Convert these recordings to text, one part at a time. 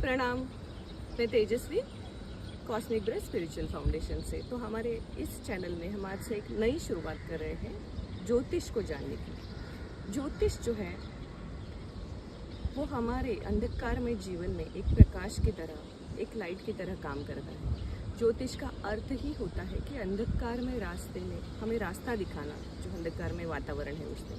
प्रणाम, मैं तेजस्वी cosmic bread spiritual foundation से। तो हमारे इस चैनल में हम आज से एक नई शुरुआत कर रहे हैं ज्योतिष को जानने की। ज्योतिष जो है वो हमारे अंधकार में जीवन में एक प्रकाश की तरह, एक लाइट की तरह काम करता है। ज्योतिष का अर्थ ही होता है कि अंधकार में रास्ते में हमें रास्ता दिखाना, जो अंधकार में वातावरण है उसमें।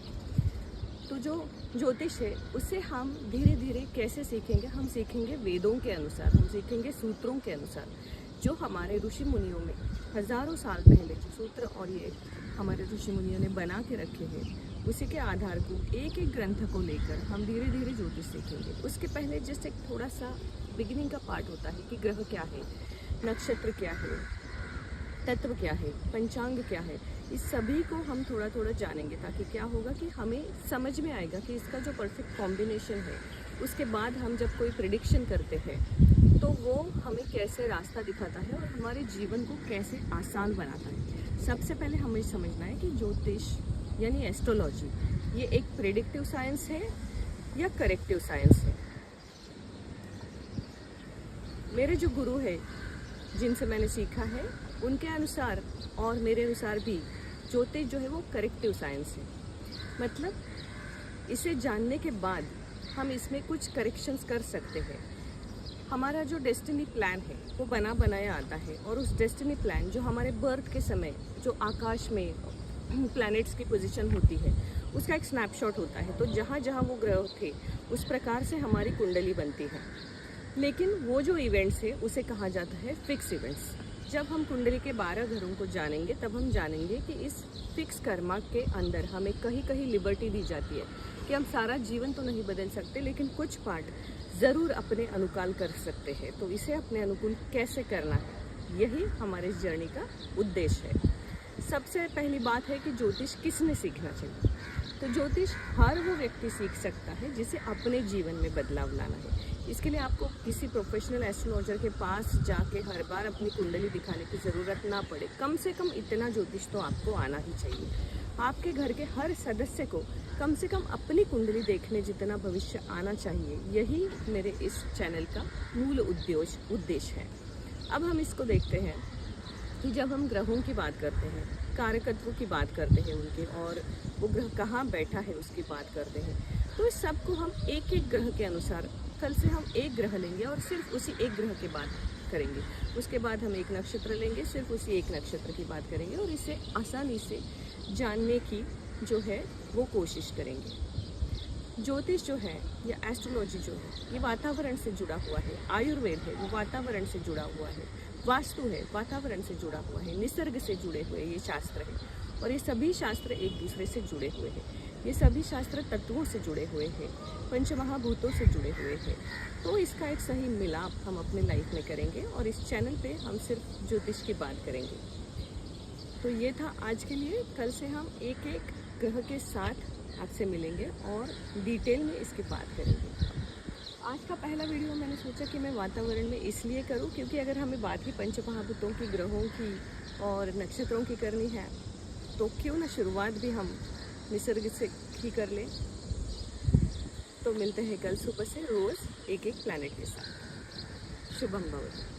तो जो ज्योतिष है उसे हम धीरे धीरे कैसे सीखेंगे? हम सीखेंगे वेदों के अनुसार, हम सीखेंगे सूत्रों के अनुसार, जो हमारे ऋषि मुनियों में हजारों साल पहले जो सूत्र और ये हमारे ऋषि मुनियों ने बना के रखे हैं, उसी के आधार को एक एक ग्रंथ को लेकर हम धीरे धीरे ज्योतिष सीखेंगे। उसके पहले जस्ट एक थोड़ा सा बिगिनिंग का पार्ट होता है कि ग्रह क्या है, नक्षत्र क्या है, तत्व क्या है, पंचांग क्या है। इस सभी को हम थोड़ा थोड़ा जानेंगे, ताकि क्या होगा कि हमें समझ में आएगा कि इसका जो परफेक्ट कॉम्बिनेशन है, उसके बाद हम जब कोई प्रेडिक्शन करते हैं तो वो हमें कैसे रास्ता दिखाता है और हमारे जीवन को कैसे आसान बनाता है। सबसे पहले हमें समझना है कि ज्योतिष यानी एस्ट्रोलॉजी ये एक प्रेडिक्टिव साइंस है या करेक्टिव साइंस है। मेरे जो गुरु है जिनसे मैंने सीखा है, उनके अनुसार और मेरे अनुसार भी ज्योतिष जो है वो करेक्टिव साइंस है। मतलब इसे जानने के बाद हम इसमें कुछ करेक्शंस कर सकते हैं। हमारा जो डेस्टिनी प्लान है वो बना बनाया आता है, और उस डेस्टिनी प्लान जो हमारे बर्थ के समय जो आकाश में प्लैनेट्स की पोजीशन होती है उसका एक स्नैपशॉट होता है। तो जहाँ जहाँ वो ग्रह थे उस प्रकार से हमारी कुंडली बनती है। लेकिन वो जो इवेंट्स है उसे कहा जाता है फिक्स इवेंट्स। जब हम कुंडली के 12 घरों को जानेंगे तब हम जानेंगे कि इस फिक्स कर्मा के अंदर हमें कहीं कहीं लिबर्टी दी जाती है कि हम सारा जीवन तो नहीं बदल सकते, लेकिन कुछ पार्ट ज़रूर अपने अनुकूल कर सकते हैं। तो इसे अपने अनुकूल कैसे करना है, यही हमारे इस जर्नी का उद्देश्य है। सबसे पहली बात है कि ज्योतिष किसने सीखना चाहिए। तो ज्योतिष हर वो व्यक्ति सीख सकता है जिसे अपने जीवन में बदलाव लाना है। इसके लिए आपको किसी प्रोफेशनल एस्ट्रोलॉजर के पास जाके हर बार अपनी कुंडली दिखाने की ज़रूरत ना पड़े। कम से कम इतना ज्योतिष तो आपको आना ही चाहिए। आपके घर के हर सदस्य को कम से कम अपनी कुंडली देखने जितना भविष्य आना चाहिए। यही मेरे इस चैनल का मूल उद्देश्य है। अब हम इसको देखते हैं कि जब हम ग्रहों की बात करते हैं, कारकत्वों की बात करते हैं उनके, और वो ग्रह कहाँ बैठा है उसकी बात करते हैं, तो इस सबको हम एक एक ग्रह के अनुसार, कल से हम एक ग्रह लेंगे और सिर्फ उसी एक ग्रह की बात करेंगे। उसके बाद हम एक नक्षत्र लेंगे, सिर्फ उसी एक नक्षत्र की बात करेंगे, और इसे आसानी से जानने की जो है वो कोशिश करेंगे। ज्योतिष जो है या एस्ट्रोलॉजी जो है ये वातावरण से जुड़ा हुआ है। आयुर्वेद है वो वातावरण से जुड़ा हुआ है। वास्तु है वातावरण से जुड़ा हुआ है। निसर्ग से जुड़े हुए ये शास्त्र है, और ये सभी शास्त्र एक दूसरे से जुड़े हुए हैं। ये सभी शास्त्र तत्वों से जुड़े हुए हैं, पंचमहाभूतों से जुड़े हुए हैं। तो इसका एक सही मिलाप हम अपने लाइफ में करेंगे, और इस चैनल पे हम सिर्फ ज्योतिष की बात करेंगे। तो ये था आज के लिए। कल से हम एक एक ग्रह के साथ आपसे मिलेंगे और डिटेल में इसकी बात करेंगे। आज का पहला वीडियो मैंने सोचा कि मैं वातावरण में इसलिए करूं क्योंकि अगर हमें बात ही पंचमहाभूतों की, ग्रहों की और नक्षत्रों की करनी है, तो क्यों ना शुरुआत भी हम निसर्ग से ही कर लें। तो मिलते हैं कल सुबह से रोज़ एक एक प्लैनेट के साथ। शुभम भवतु।